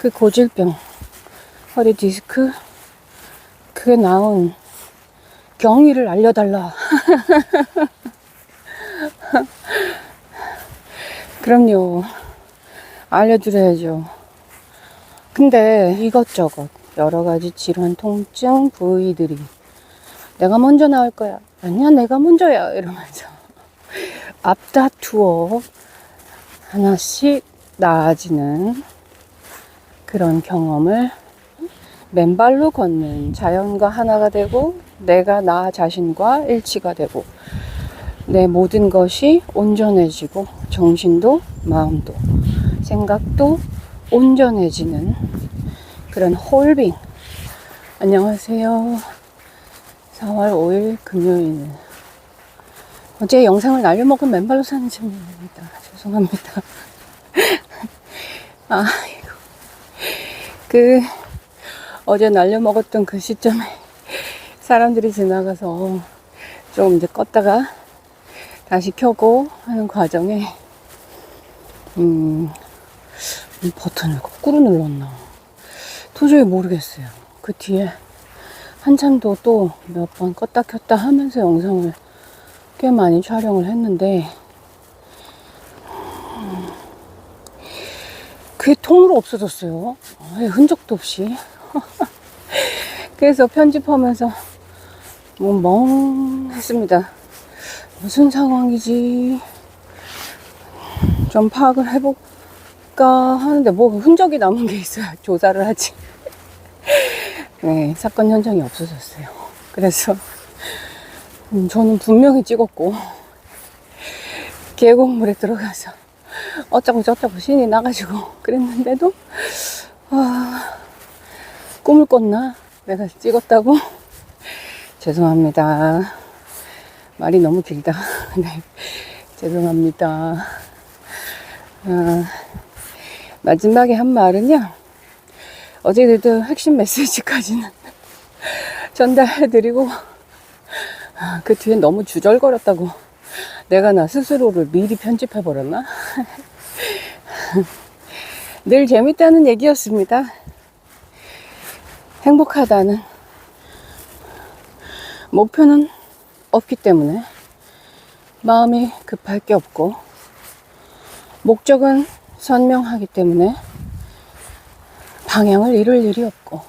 그 고질병, 허리 디스크, 그게 나온 경위를 알려달라. 그럼요. 알려드려야죠. 근데 이것저것 여러가지 질환, 통증, 부위들이 내가 먼저 나을 거야. 아니야, 내가 먼저야. 이러면서 앞다투어 하나씩 나아지는 그런 경험을 맨발로 걷는 자연과 하나가 되고, 내가 나 자신과 일치가 되고, 내 모든 것이 온전해지고, 정신도 마음도 생각도 온전해지는 그런 홀빙. 안녕하세요. 4월 5일 금요일. 어제 영상을 날려먹은 맨발로 사는 친구입니다. 죄송합니다. 어제 날려먹었던 그 시점에 사람들이 지나가서 좀 이제 껐다가 다시 켜고 하는 과정에 버튼을 거꾸로 눌렀나 도저히 모르겠어요. 그 뒤에 한참도 또 몇 번 껐다 켰다 하면서 영상을 꽤 많이 촬영을 했는데 그게 통으로 없어졌어요. 흔적도 없이. 그래서 편집하면서 뭐 멍했습니다. 무슨 상황이지? 좀 파악을 해볼까 하는데 뭐 흔적이 남은 게 있어야 조사를 하지. 네, 사건 현장이 없어졌어요. 그래서 저는 분명히 찍었고 계곡물에 들어가서 어쩌고 저쩌고 신이 나가지고 그랬는데도 꿈을 꿨나? 내가 찍었다고? 죄송합니다. 말이 너무 길다. 네, 죄송합니다. 마지막에 한 말은요, 어제 그래도 핵심 메시지까지는 전달해드리고, 그 뒤에 너무 주절거렸다고 내가 나 스스로를 미리 편집해버렸나? 늘 재밌다는 얘기였습니다. 행복하다는 목표는 없기 때문에 마음이 급할 게 없고, 목적은 선명하기 때문에 방향을 잃을 일이 없고,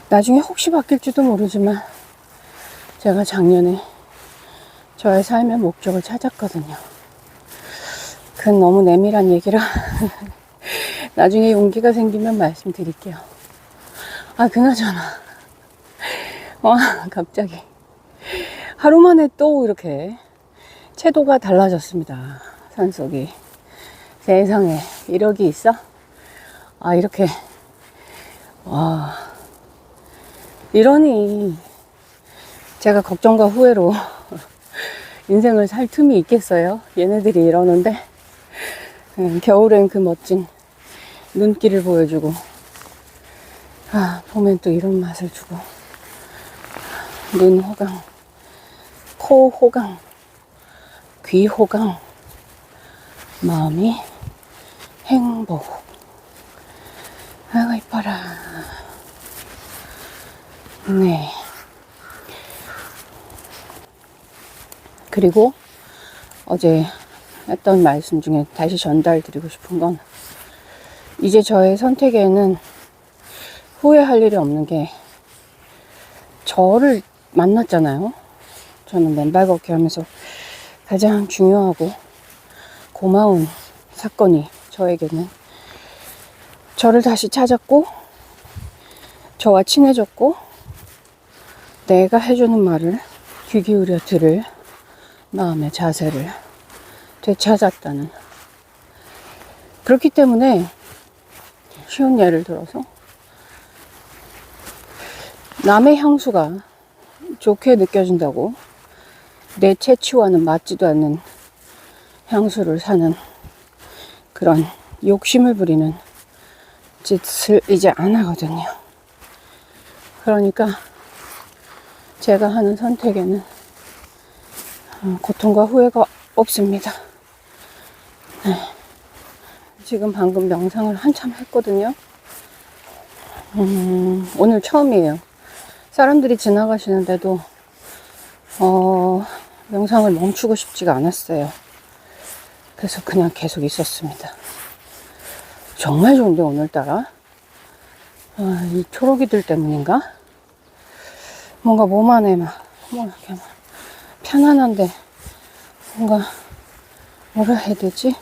나중에 혹시 바뀔지도 모르지만 제가 작년에 저의 삶의 목적을 찾았거든요. 그건 너무 내밀한 얘기라 나중에 용기가 생기면 말씀드릴게요. 그나저나 갑자기 하루 만에 또 이렇게 채도가 달라졌습니다. 산속이. 세상에 이력이 있어? 이렇게 이러니 제가 걱정과 후회로 인생을 살 틈이 있겠어요? 얘네들이 이러는데 겨울엔 그 멋진 눈길을 보여주고, 봄엔 또 이런 맛을 주고, 눈 호강, 코 호강, 귀 호강, 마음이 행복. 아이고 이뻐라. 네. 그리고 어제 했던 말씀 중에 다시 전달드리고 싶은 건, 이제 저의 선택에는 후회할 일이 없는 게, 저를 만났잖아요. 저는 맨발 걷기 하면서 가장 중요하고 고마운 사건이 저에게는 저를 다시 찾았고, 저와 친해졌고, 내가 해주는 말을 귀 기울여 들을 마음의 자세를 되찾았다는. 그렇기 때문에 쉬운 예를 들어서 남의 향수가 좋게 느껴진다고 내 체취와는 맞지도 않는 향수를 사는 그런 욕심을 부리는 짓을 이제 안 하거든요. 그러니까 제가 하는 선택에는 고통과 후회가 없습니다. 네. 지금 방금 명상을 한참 했거든요. 오늘 처음이에요. 사람들이 지나가시는데도 명상을 멈추고 싶지가 않았어요. 그래서 그냥 계속 있었습니다. 정말 좋은데 오늘따라 이 초록이들 때문인가? 뭔가 몸 안에 이렇게 편안한데 뭔가 뭐라 해야 되지?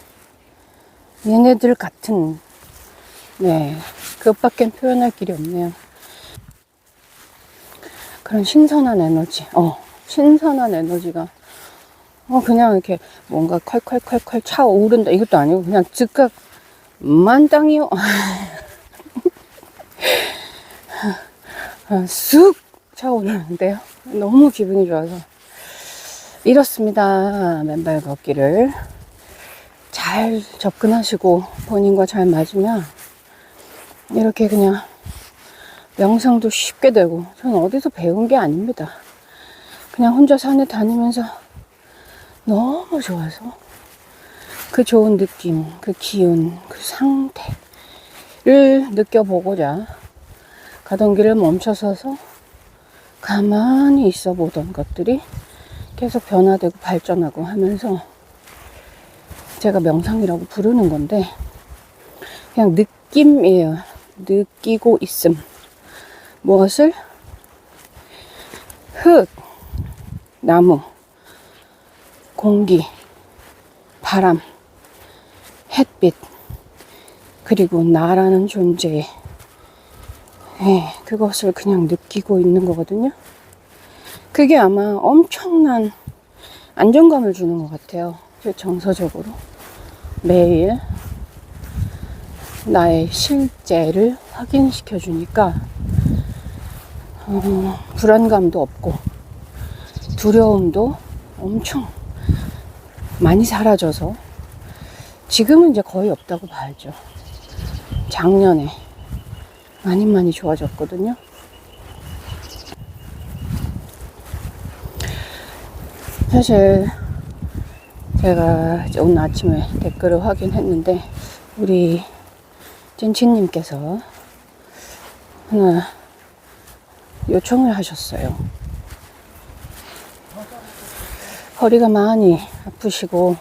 얘네들 같은 그것밖엔 표현할 길이 없네요. 그런 신선한 에너지, 신선한 에너지가 그냥 이렇게 뭔가 콸콸콸콸 차오른다 이것도 아니고 그냥 즉각 만땅이요. 쑥 차오르는데요. 너무 기분이 좋아서 이렇습니다. 맨발 걷기를 잘 접근하시고 본인과 잘 맞으면 이렇게 그냥 명상도 쉽게 되고, 저는 어디서 배운 게 아닙니다. 그냥 혼자 산에 다니면서 너무 좋아서 그 좋은 느낌, 그 기운, 그 상태를 느껴보고자 가던 길을 멈춰서서 가만히 있어 보던 것들이 계속 변화되고 발전하고 하면서 제가 명상이라고 부르는 건데, 그냥 느낌이에요. 느끼고 있음. 무엇을? 흙, 나무, 공기, 바람, 햇빛, 그리고 나라는 존재, 그것을 그냥 느끼고 있는 거거든요. 그게 아마 엄청난 안정감을 주는 것 같아요. 정서적으로 매일 나의 실제를 확인시켜 주니까 불안감도 없고 두려움도 엄청 많이 사라져서 지금은 이제 거의 없다고 봐야죠. 작년에 많이 좋아졌거든요. 사실 제가 오늘 아침에 댓글을 확인했는데 우리 찐친님께서 하나 요청을 하셨어요. 허리가 많이 아프시고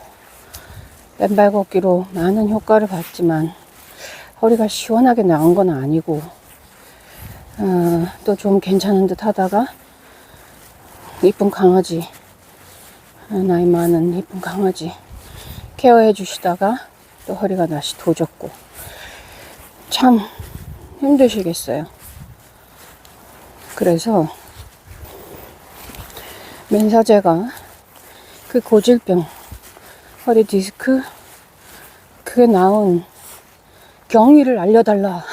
맨발 걷기로 많은 효과를 봤지만 허리가 시원하게 나은 건 아니고 또 좀 괜찮은 듯 하다가 이쁜 강아지, 나이 많은 이쁜 강아지 케어해 주시다가 또 허리가 다시 도졌고 참 힘드시겠어요. 그래서 맨사제가 그 고질병 허리 디스크 그게 나온 경위를 알려달라.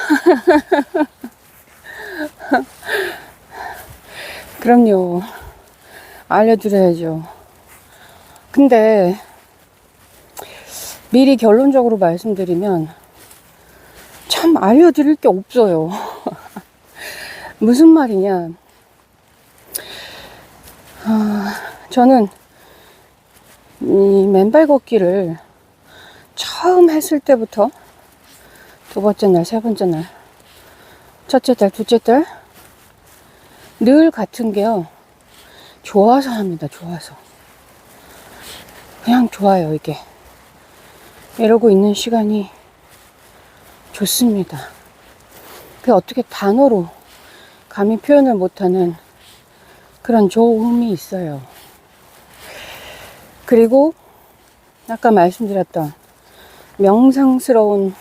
그럼요, 알려드려야죠. 근데 미리 결론적으로 말씀드리면 참 알려드릴 게 없어요. 무슨 말이냐, 저는 이 맨발 걷기를 처음 했을 때부터 두 번째 날, 세 번째 날, 첫째 달, 둘째 달 늘 같은 게요. 좋아서 합니다. 좋아서. 그냥 좋아요, 이게. 이러고 있는 시간이 좋습니다. 그게 어떻게 단어로 감히 표현을 못하는 그런 좋음이 있어요. 그리고 아까 말씀드렸던 명상스러운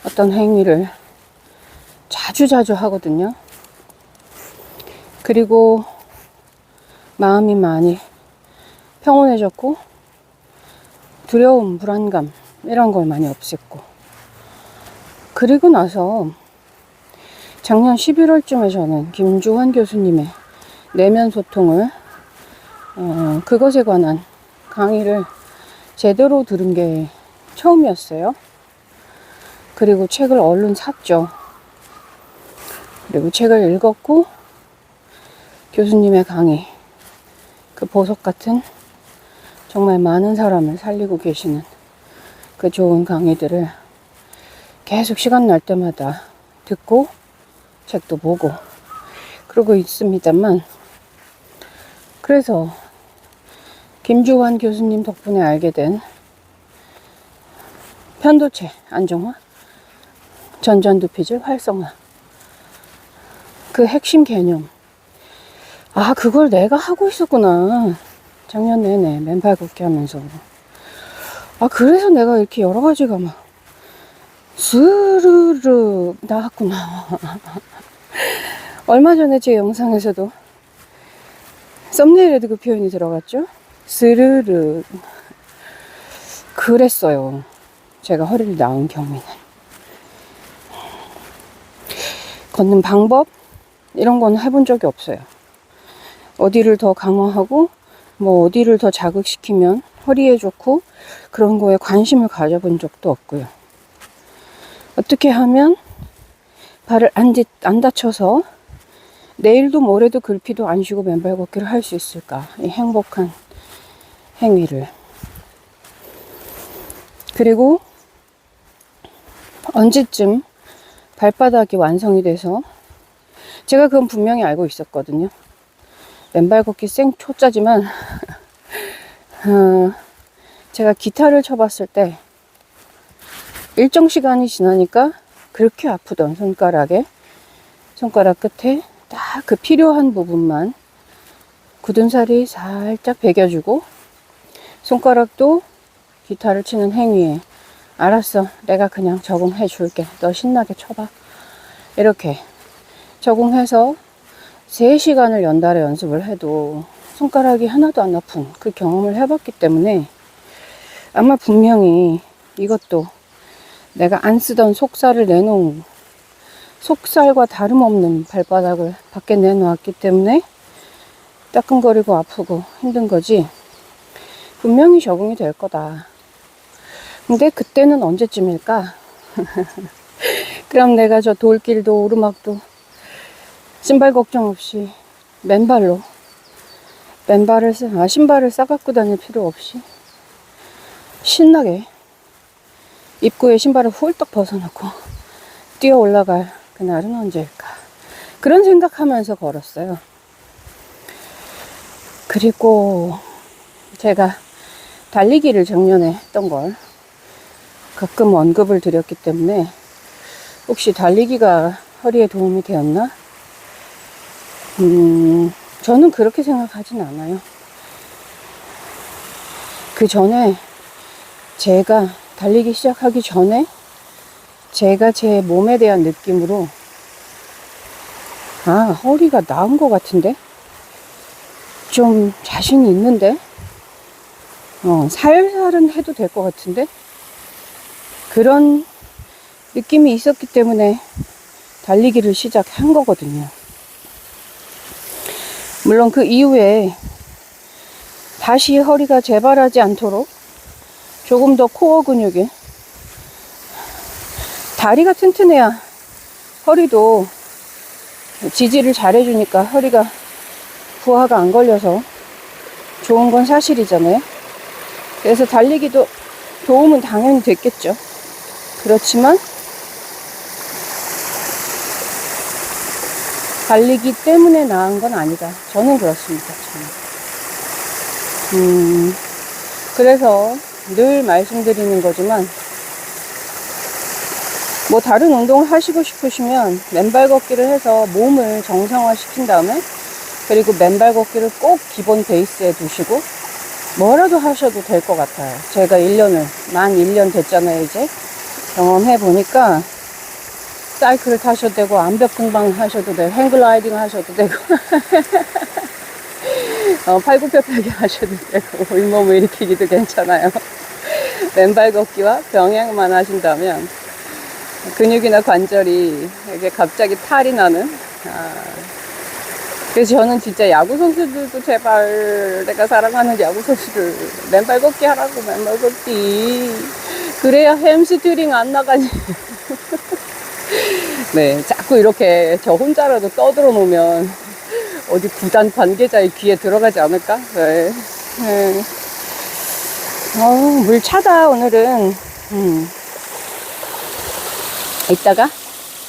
어떤 행위를 자주 하거든요. 그리고 마음이 많이 평온해졌고 두려움, 불안감 이런 걸 많이 없앴고, 그리고 나서 작년 11월쯤에 저는 김주환 교수님의 내면 소통을 그것에 관한 강의를 제대로 들은 게 처음이었어요. 그리고 책을 얼른 샀죠. 그리고 책을 읽었고 교수님의 강의, 그 보석 같은 정말 많은 사람을 살리고 계시는 그 좋은 강의들을 계속 시간 날 때마다 듣고 책도 보고 그러고 있습니다만, 그래서 김주환 교수님 덕분에 알게 된 편도체 안정화, 전전두피질 활성화, 그 핵심 개념, 아 그걸 내가 하고 있었구나. 작년 내내 맨발 걷기 하면서. 아 그래서 내가 이렇게 여러 가지가 막 스르르 나왔구나. 얼마 전에 제 영상에서도 썸네일에도 그 표현이 들어갔죠. 스르르. 그랬어요. 제가 허리를 나은 경우에는. 걷는 방법 이런 건 해본 적이 없어요. 어디를 더 강화하고 뭐 어디를 더 자극시키면 허리에 좋고 그런 거에 관심을 가져본 적도 없고요. 어떻게 하면 발을 안 다쳐서 내일도 모레도 글피도 안 쉬고 맨발 걷기를 할 수 있을까? 이 행복한 행위를. 그리고 언제쯤 발바닥이 완성이 돼서, 제가 그건 분명히 알고 있었거든요. 맨발 걷기 생초짜지만 제가 기타를 쳐봤을 때 일정 시간이 지나니까 그렇게 아프던 손가락 끝에 딱 그 필요한 부분만 굳은 살이 살짝 베겨주고, 손가락도 기타를 치는 행위에 알았어, 내가 그냥 적응해 줄게, 너 신나게 쳐봐, 이렇게 적응해서 3시간을 연달아 연습을 해도 손가락이 하나도 안 아픈 그 경험을 해봤기 때문에 아마 분명히 이것도 내가 안 쓰던 속살을 내놓은, 속살과 다름없는 발바닥을 밖에 내놓았기 때문에 따끔거리고 아프고 힘든 거지, 분명히 적응이 될 거다. 근데 그때는 언제쯤일까? 그럼 내가 저 돌길도 오르막도 신발 걱정 없이 신발을 싸갖고 다닐 필요 없이 신나게 입구에 신발을 훌떡 벗어놓고 뛰어 올라갈 그날은 언제일까? 그런 생각하면서 걸었어요. 그리고 제가 달리기를 작년에 했던 걸 가끔 언급을 드렸기 때문에 혹시 달리기가 허리에 도움이 되었나? 저는 그렇게 생각하진 않아요. 그 전에, 제가 달리기 시작하기 전에 제가 제 몸에 대한 느낌으로 허리가 나은 것 같은데? 좀 자신이 있는데? 살살은 해도 될 것 같은데? 그런 느낌이 있었기 때문에 달리기를 시작한 거거든요. 물론 그 이후에 다시 허리가 재발하지 않도록 조금 더 코어 근육에, 다리가 튼튼해야 허리도 지지를 잘해주니까 허리가 부하가 안 걸려서 좋은 건 사실이잖아요. 그래서 달리기도 도움은 당연히 됐겠죠. 그렇지만 달리기 때문에 나은 건 아니다. 저는 그렇습니다. 그래서 늘 말씀드리는 거지만, 뭐 다른 운동을 하시고 싶으시면 맨발 걷기를 해서 몸을 정상화 시킨 다음에, 그리고 맨발 걷기를 꼭 기본 베이스에 두시고 뭐라도 하셔도 될 것 같아요. 제가 만 1년 됐잖아요. 이제 경험해 보니까 사이클을 타셔도 되고, 암벽 등반 하셔도 되고, 행글라이딩 하셔도 되고 팔굽혀펴기 하셔도 되고, 윗몸 일으키기도 괜찮아요. 맨발 걷기와 병행만 하신다면 근육이나 관절이 이게 갑자기 탈이 나는, 그래서 저는 진짜 야구 선수들도 제발, 내가 사랑하는 야구 선수들 맨발 걷기 하라고, 맨발 걷기. 그래야 햄스트링 안 나가지. 네, 자꾸 이렇게 저 혼자라도 떠들어 놓으면 어디 구단 관계자의 귀에 들어가지 않을까? 네. 물 차다, 오늘은. 이따가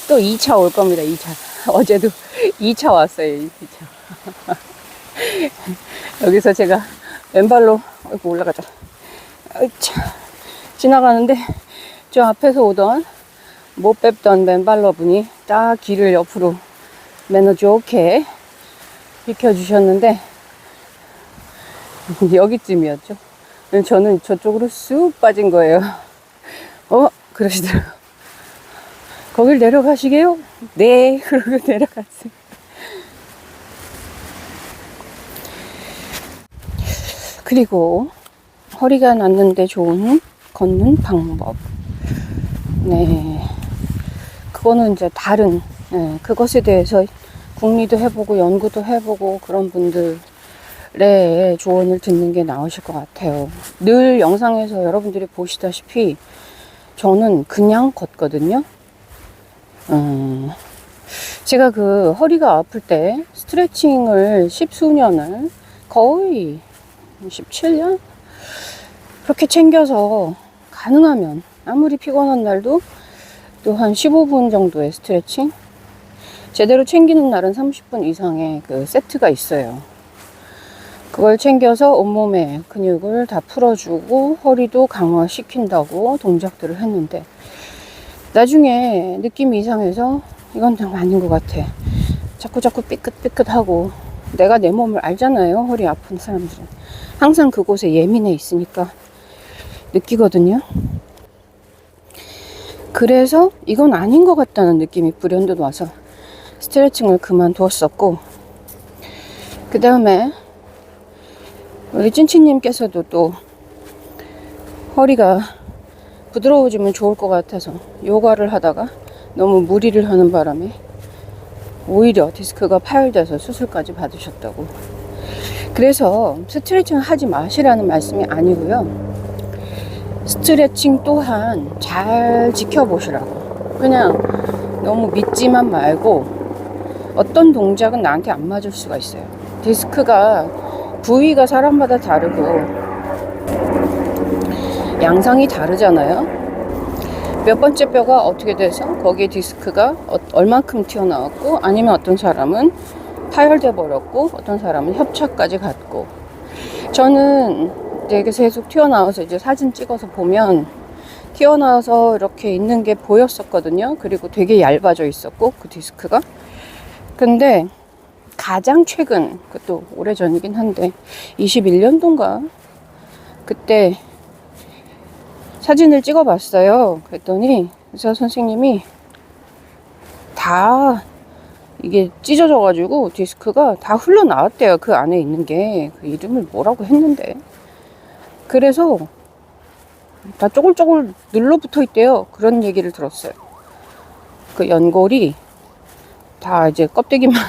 또 2차 올 겁니다. 2차. 어제도 2차 왔어요. 2차. 여기서 제가 왼발로 올라가자. 지나가는데 저 앞에서 오던 못 뵙던 맨발러 분이 딱 길을 옆으로 매너 좋게 비켜주셨는데 여기쯤이었죠. 저는 저쪽으로 쑥 빠진 거예요. 그러시더라고요. 거길 내려가시게요? 네, 그러고 내려갔어요. 그리고 허리가 났는데 좋은 걷는 방법. 네. 그거는 이제 다른, 그것에 대해서 궁리도 해보고 연구도 해보고 그런 분들의 조언을 듣는 게 나으실 것 같아요. 늘 영상에서 여러분들이 보시다시피 저는 그냥 걷거든요. 제가 그 허리가 아플 때 스트레칭을 10수년을 거의 17년? 그렇게 챙겨서 가능하면 아무리 피곤한 날도 또 한 15분 정도의 스트레칭? 제대로 챙기는 날은 30분 이상의 그 세트가 있어요. 그걸 챙겨서 온몸의 근육을 다 풀어주고 허리도 강화시킨다고 동작들을 했는데 나중에 느낌이 이상해서 이건 좀 아닌 것 같아. 자꾸 삐끗삐끗하고 내가 내 몸을 알잖아요. 허리 아픈 사람들은 항상 그곳에 예민해 있으니까 느끼거든요. 그래서 이건 아닌 것 같다는 느낌이 불현듯 와서 스트레칭을 그만두었었고, 그 다음에 우리 찐치님께서도 또 허리가 부드러워지면 좋을 것 같아서 요가를 하다가 너무 무리를 하는 바람에 오히려 디스크가 파열돼서 수술까지 받으셨다고. 그래서 스트레칭을 하지 마시라는 말씀이 아니고요. 스트레칭 또한 잘 지켜보시라고. 그냥 너무 믿지만 말고 어떤 동작은 나한테 안 맞을 수가 있어요. 디스크가 부위가 사람마다 다르고 양상이 다르잖아요. 몇 번째 뼈가 어떻게 돼서 거기에 디스크가 얼만큼 튀어나왔고, 아니면 어떤 사람은 파열돼 버렸고 어떤 사람은 협착까지 갔고. 저는 이게 계속 튀어나와서 이제 사진 찍어서 보면 튀어나와서 이렇게 있는 게 보였었거든요. 그리고 되게 얇아져 있었고 그 디스크가. 근데 가장 최근, 그것도 오래전이긴 한데 21년도인가 그때 사진을 찍어봤어요. 그랬더니 의사 선생님이 다 이게 찢어져가지고 디스크가 다 흘러나왔대요. 그 안에 있는 게. 그 이름을 뭐라고 했는데. 그래서 다 쪼글쪼글 눌러붙어 있대요. 그런 얘기를 들었어요. 그 연골이 다 이제 껍데기만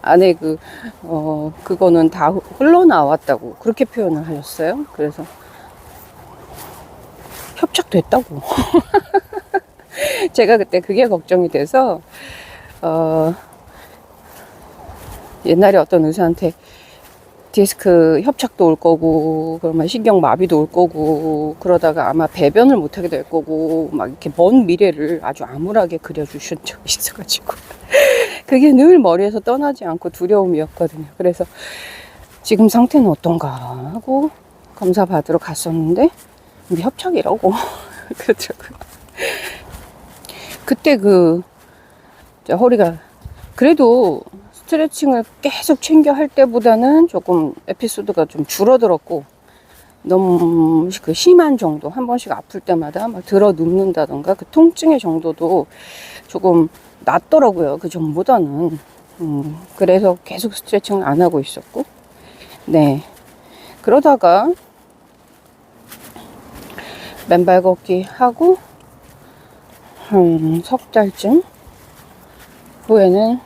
안에 그거는 다 흘러나왔다고 그렇게 표현을 하셨어요. 그래서 협착됐다고. 제가 그때 그게 걱정이 돼서 옛날에 어떤 의사한테 디스크 협착도 올 거고, 그러면 신경마비도 올 거고, 그러다가 아마 배변을 못하게 될 거고, 막 이렇게 먼 미래를 아주 암울하게 그려주신 적이 있어가지고. 그게 늘 머리에서 떠나지 않고 두려움이었거든요. 그래서 지금 상태는 어떤가 하고 검사 받으러 갔었는데, 이게 협착이라고 그러더라고요. 그때 허리가, 그래도 스트레칭을 계속 챙겨 할 때보다는 조금 에피소드가 좀 줄어들었고, 너무 그 심한 정도, 한 번씩 아플 때마다 막 들어 눕는다던가 그 통증의 정도도 조금 낫더라고요. 그 전보다는. 그래서 계속 스트레칭을 안 하고 있었고, 네. 그러다가 맨발 걷기 하고 한 석 달쯤 후에는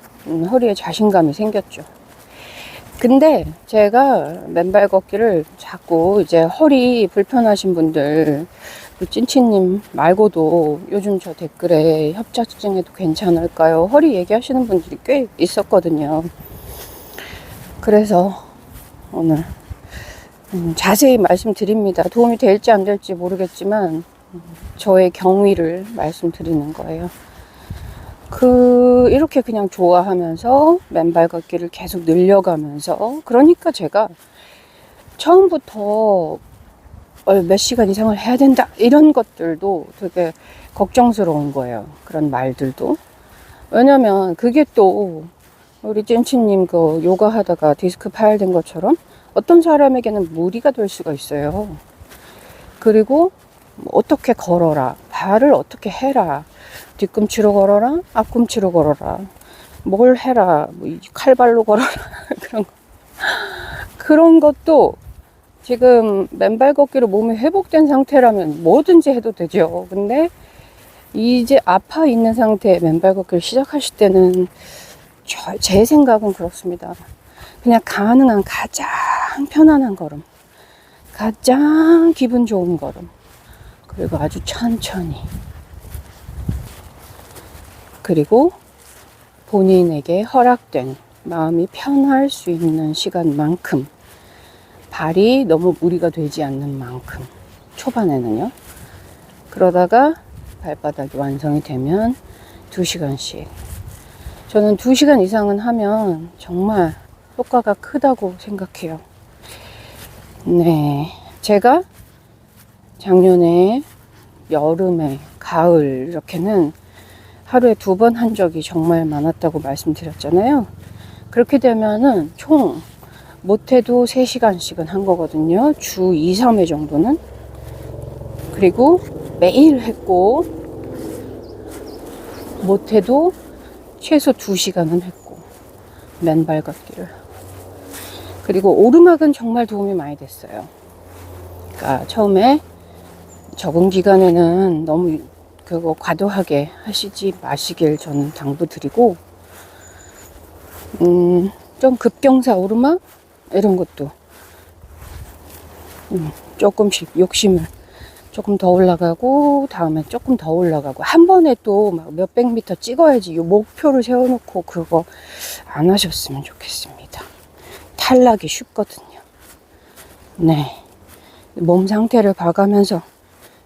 허리에 자신감이 생겼죠. 근데 제가 맨발 걷기를 자꾸 이제 허리 불편하신 분들, 찐치님 말고도 요즘 저 댓글에 협착증에도 괜찮을까요? 허리 얘기하시는 분들이 꽤 있었거든요. 그래서 오늘 자세히 말씀드립니다. 도움이 될지 안 될지 모르겠지만 저의 경위를 말씀드리는 거예요. 이렇게 그냥 좋아하면서 맨발 걷기를 계속 늘려가면서, 그러니까 제가 처음부터 몇 시간 이상을 해야 된다 이런 것들도 되게 걱정스러운 거예요. 그런 말들도. 왜냐면 그게 또 우리 찐치님 그 요가 하다가 디스크 파열된 것처럼 어떤 사람에게는 무리가 될 수가 있어요. 그리고 어떻게 걸어라, 발을 어떻게 해라, 뒤꿈치로 걸어라, 앞꿈치로 걸어라, 뭘 해라, 뭐 칼발로 걸어라 그런 것도 지금 맨발 걷기로 몸이 회복된 상태라면 뭐든지 해도 되죠. 근데 이제 아파 있는 상태에 맨발 걷기를 시작하실 때는 제 생각은 그렇습니다. 그냥 가능한 가장 편안한 걸음, 가장 기분 좋은 걸음, 그리고 아주 천천히, 그리고 본인에게 허락된 마음이 편할 수 있는 시간만큼, 발이 너무 무리가 되지 않는 만큼, 초반에는요. 그러다가 발바닥이 완성이 되면 2시간씩. 저는 2시간 이상은 하면 정말 효과가 크다고 생각해요. 네. 제가 작년에 여름에, 가을 이렇게는 하루에 2번 한 적이 정말 많았다고 말씀드렸잖아요. 그렇게 되면은 총 못해도 3시간씩은 한 거거든요. 주 2, 3회 정도는. 그리고 매일 했고, 못해도 최소 2시간은 했고, 맨발 걷기를. 그리고 오르막은 정말 도움이 많이 됐어요. 그러니까 처음에 적응 기간에는 너무 그거 과도하게 하시지 마시길 저는 당부드리고, 좀 급경사 오르막 이런 것도 조금씩 욕심을 조금 더 올라가고, 다음에 조금 더 올라가고, 한 번에 또 막 몇백 미터 찍어야지 이 목표를 세워놓고 그거 안 하셨으면 좋겠습니다. 탈락이 쉽거든요. 네. 몸 상태를 봐가면서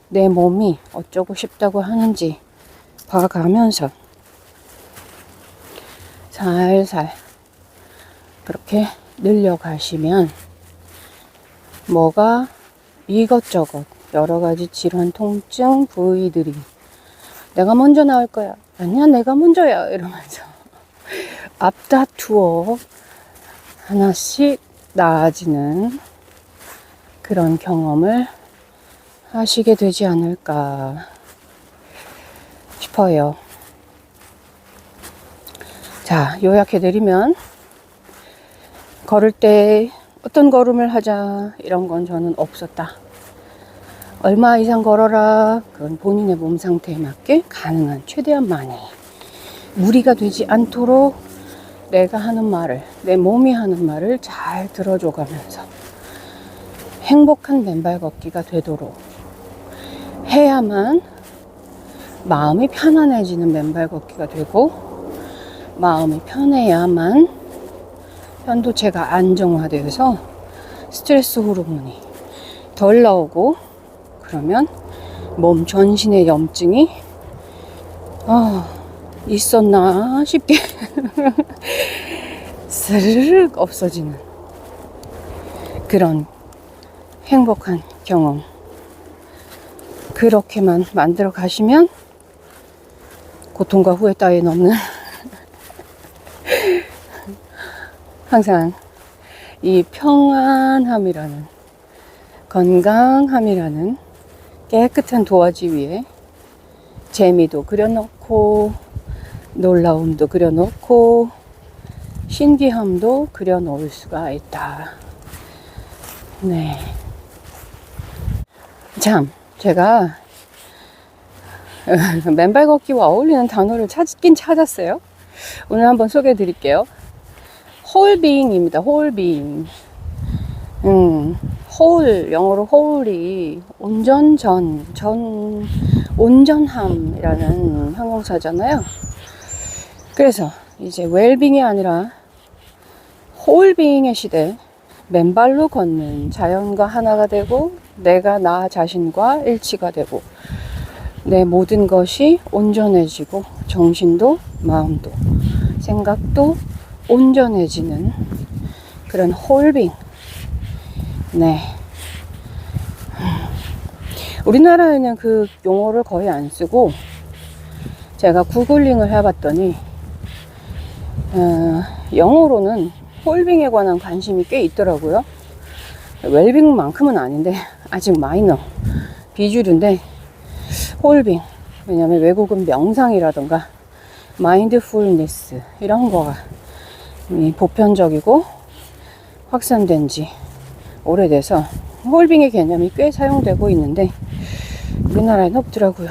내 몸이 어쩌고 싶다고 하는지 봐가면서 살살 그렇게 늘려가시면 뭐가 이것저것 여러 가지 질환, 통증, 부위들이 내가 먼저 나올 거야, 아니야 내가 먼저야 이러면서 앞다투어 하나씩 나아지는 그런 경험을 하시게 되지 않을까 싶어요. 자, 요약해드리면, 걸을 때 어떤 걸음을 하자 이런 건 저는 없었다. 얼마 이상 걸어라, 그건 본인의 몸 상태에 맞게 가능한 최대한 많이, 무리가 되지 않도록 내가 하는 말을, 내 몸이 하는 말을 잘 들어줘가면서 행복한 맨발 걷기가 되도록 해야만 마음이 편안해지는 맨발 걷기가 되고, 마음이 편해야만 편도체가 안정화되어서 스트레스 호르몬이 덜 나오고, 그러면 몸 전신의 염증이 있었나 싶게 스르륵 없어지는 그런 행복한 경험, 그렇게만 만들어 가시면 고통과 후회 따위는 없는 항상 이 평안함이라는, 건강함이라는 깨끗한 도화지 위에 재미도 그려놓고, 놀라움도 그려놓고, 신기함도 그려놓을 수가 있다. 네. 참, 제가 맨발 걷기와 어울리는 단어를 찾긴 찾았어요. 오늘 한번 소개해 드릴게요. 홀빙입니다. 홀빙. 홀, 영어로 홀이 온전함이라는 형용사잖아요. 그래서 이제 웰빙이 아니라 홀빙의 시대, 맨발로 걷는 자연과 하나가 되고 내가 나 자신과 일치가 되고 내 모든 것이 온전해지고 정신도 마음도 생각도 온전해지는 그런 홀빙. 네. 우리나라에는 그 용어를 거의 안 쓰고 제가 구글링을 해봤더니 영어로는 홀빙에 관한 관심이 꽤 있더라고요. 웰빙만큼은 아닌데 아직 마이너 비주류인데 홀빙. 왜냐면 외국은 명상이라던가 마인드풀니스 이런 거가 보편적이고 확산된 지 오래돼서 홀빙의 개념이 꽤 사용되고 있는데 우리나라에는 없더라고요.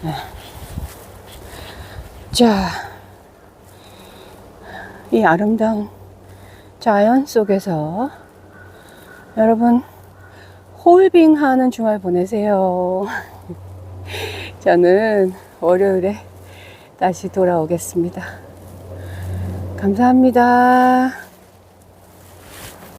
네. 자, 이 아름다운 자연 속에서 여러분 홀빙하는 주말 보내세요. 저는 월요일에 다시 돌아오겠습니다. 감사합니다.